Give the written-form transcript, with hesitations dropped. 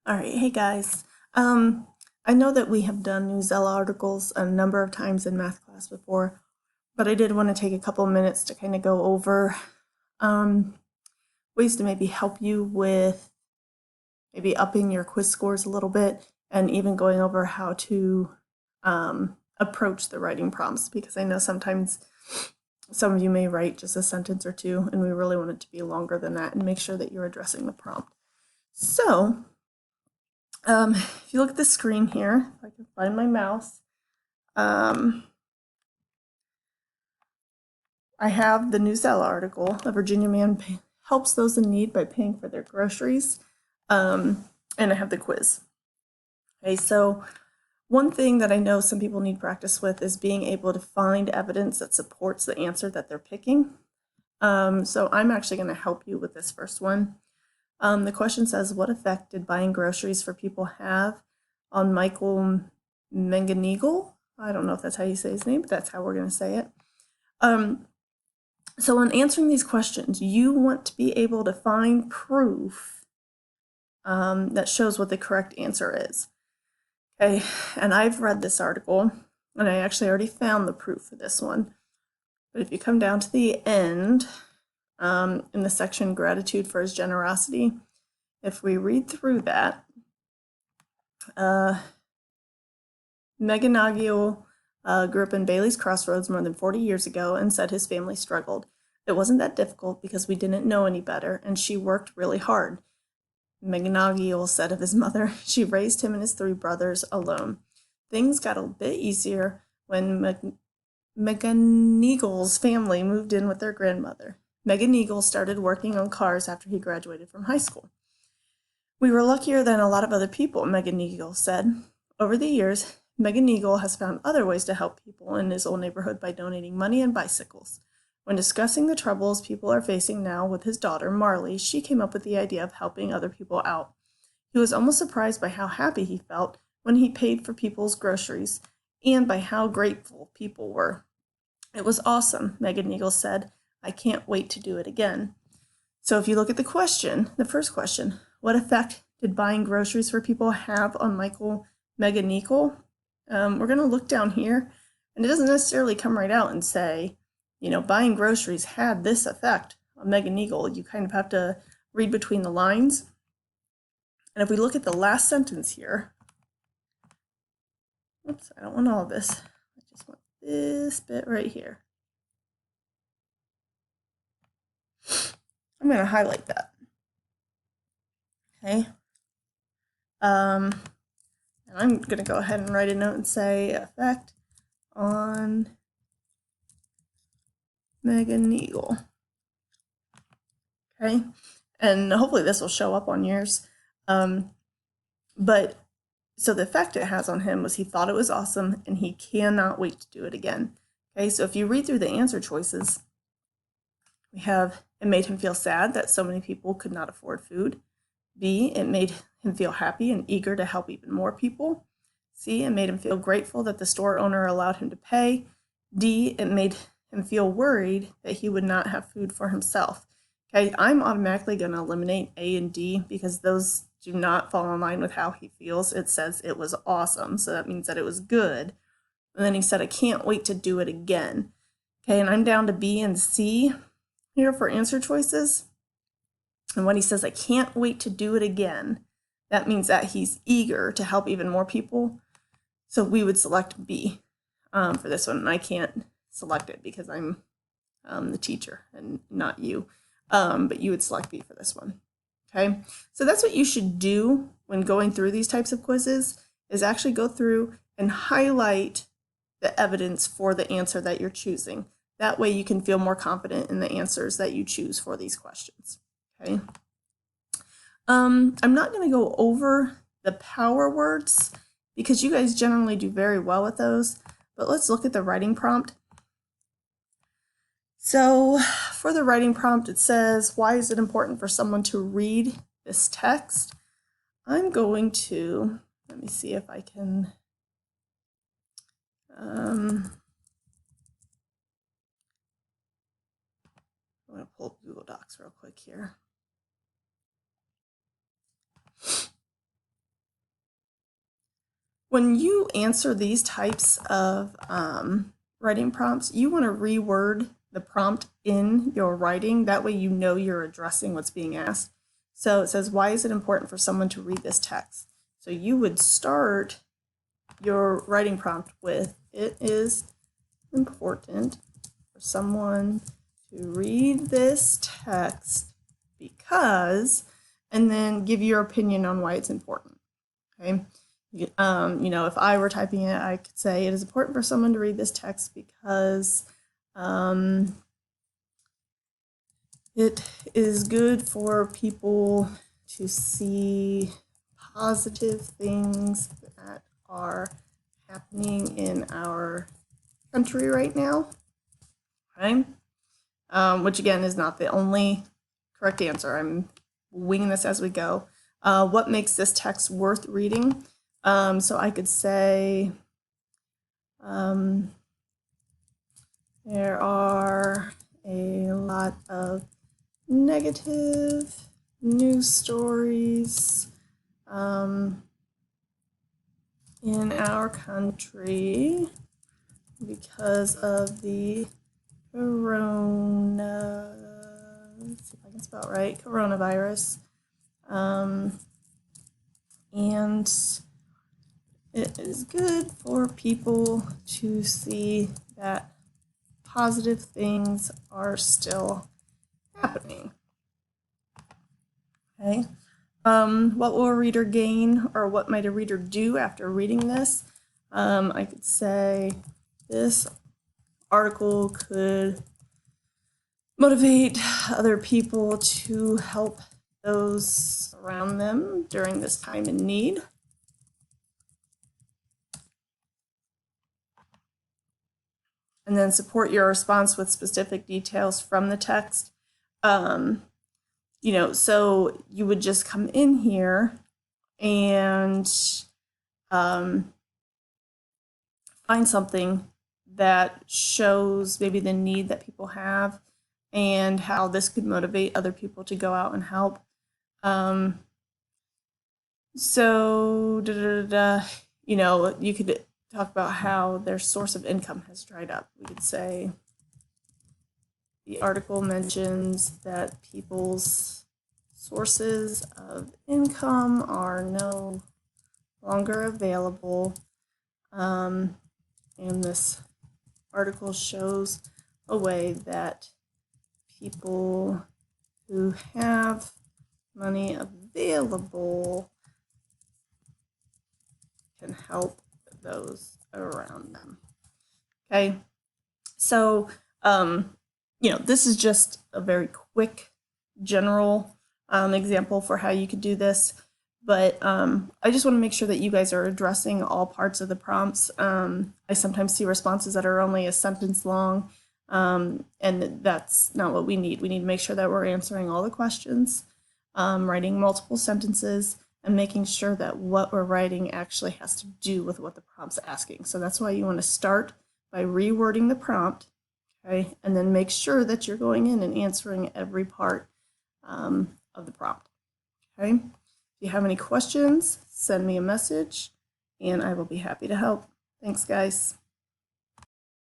All right, hey guys. I know that we have done Newsella articles a number of times in math class before, but I did want to take a couple minutes to kind of go over um, ways to maybe help you with maybe upping your quiz scores a little bit, and even going over how to approach the writing prompts, because I know sometimes some of you may write just a sentence or two, and we really want it to be longer than that and make sure that you're addressing the prompt. So, if you look at the screen here, if I can find my mouse, I have the Newsella article. A Virginia man helps those in need by paying for their groceries, and I have the quiz. Okay, so one thing that I know some people need practice with is being able to find evidence that supports the answer that they're picking. So I'm actually going to help you with this first one. The question says, what effect did buying groceries for people have on Michael Mengeneagle? I don't know if that's how you say his name, but that's how we're going to say it. So in answering these questions, you want to be able to find proof that shows what the correct answer is. Okay, and I've read this article, and I actually already found the proof for this one. But if you come down to the end, in the section Gratitude for His Generosity, if we read through that, Mengeneagle grew up in Bailey's Crossroads more than 40 years ago and said his family struggled. It wasn't that difficult because we didn't know any better, and she worked really hard. Mengeneagle said of his mother, she raised him and his three brothers alone. Things got a bit easier when Mengeneagle's family moved in with their grandmother. Mengeneagle started working on cars after he graduated from high school. We were luckier than a lot of other people, Mengeneagle said. Over the years, Mengeneagle has found other ways to help people in his old neighborhood by donating money and bicycles. When discussing the troubles people are facing now with his daughter, Marley, she came up with the idea of helping other people out. He was almost surprised by how happy he felt when he paid for people's groceries and by how grateful people were. It was awesome, Mengeneagle said. I can't wait to do it again. So if you look at the question, the first question, what effect did buying groceries for people have on Michael Mengeneagle? We're going to look down here, and it doesn't necessarily come right out and say, buying groceries had this effect on Mengeneagle. You kind of have to read between the lines. And if we look at the last sentence here, oops, I don't want all of this. I just want this bit right here. I'm going to highlight that. Okay. And I'm going to go ahead and write a note and say effect on Mengeneagle. Okay. And hopefully this will show up on yours. But so the effect it has on him was he thought it was awesome and he cannot wait to do it again. Okay. So if you read through the answer choices, we have it made him feel sad that so many people could not afford food. B, it made him feel happy and eager to help even more people. C, it made him feel grateful that the store owner allowed him to pay. D, it made him feel worried that he would not have food for himself. Okay, I'm automatically going to eliminate A and D because those do not fall in line with how he feels. It says it was awesome, so that means that it was good. And then he said, I can't wait to do it again. Okay, and I'm down to B and C here for answer choices. And when he says, I can't wait to do it again, that means that he's eager to help even more people. So we would select B for this one. And I can't select it because I'm the teacher and not you. But you would select B for this one. Okay, so that's what you should do when going through these types of quizzes, is actually go through and highlight the evidence for the answer that you're choosing. That way you can feel more confident in the answers that you choose for these questions. Okay. I'm not going to go over the power words because you guys generally do very well with those, but let's look at the writing prompt. So for the writing prompt, it says, why is it important for someone to read this text? I'm going to, let me see if I can, I'm going to pull up Google Docs real quick here. When you answer these types of writing prompts, you want to reword the prompt in your writing. That way you know you're addressing what's being asked. So it says, why is it important for someone to read this text? So you would start your writing prompt with, it is important for someone to read this text because, and then give your opinion on why it's important. Okay. You know, if I were typing it, I could say it is important for someone to read this text because it is good for people to see positive things that are happening in our country right now. Okay? Which again is not the only correct answer. I'm winging this as we go. What makes this text worth reading? So I could say there are a lot of negative news stories in our country because of the let's see if I can spell it right, coronavirus. And it is good for people to see that positive things are still happening. Okay. What will a reader gain, or what might a reader do after reading this? I could say this article could motivate other people to help those around them during this time in need. And then support your response with specific details from the text. You know, so you would just come in here and find something that shows maybe the need that people have and how this could motivate other people to go out and help. You know, you could talk about how their source of income has dried up. We could say the article mentions that people's sources of income are no longer available. And this article shows a way that people who have money available can help those around them. Okay, so you know, this is just a very quick general example for how you could do this, but I just want to make sure that you guys are addressing all parts of the prompts. I sometimes see responses that are only a sentence long, and that's not what we need. We need to make sure that we're answering all the questions, writing multiple sentences, and making sure that what we're writing actually has to do with what the prompt's asking. So that's why you want to start by rewording the prompt, okay, and then make sure that you're going in and answering every part of the prompt, okay? If you have any questions, send me a message, and I will be happy to help. Thanks, guys.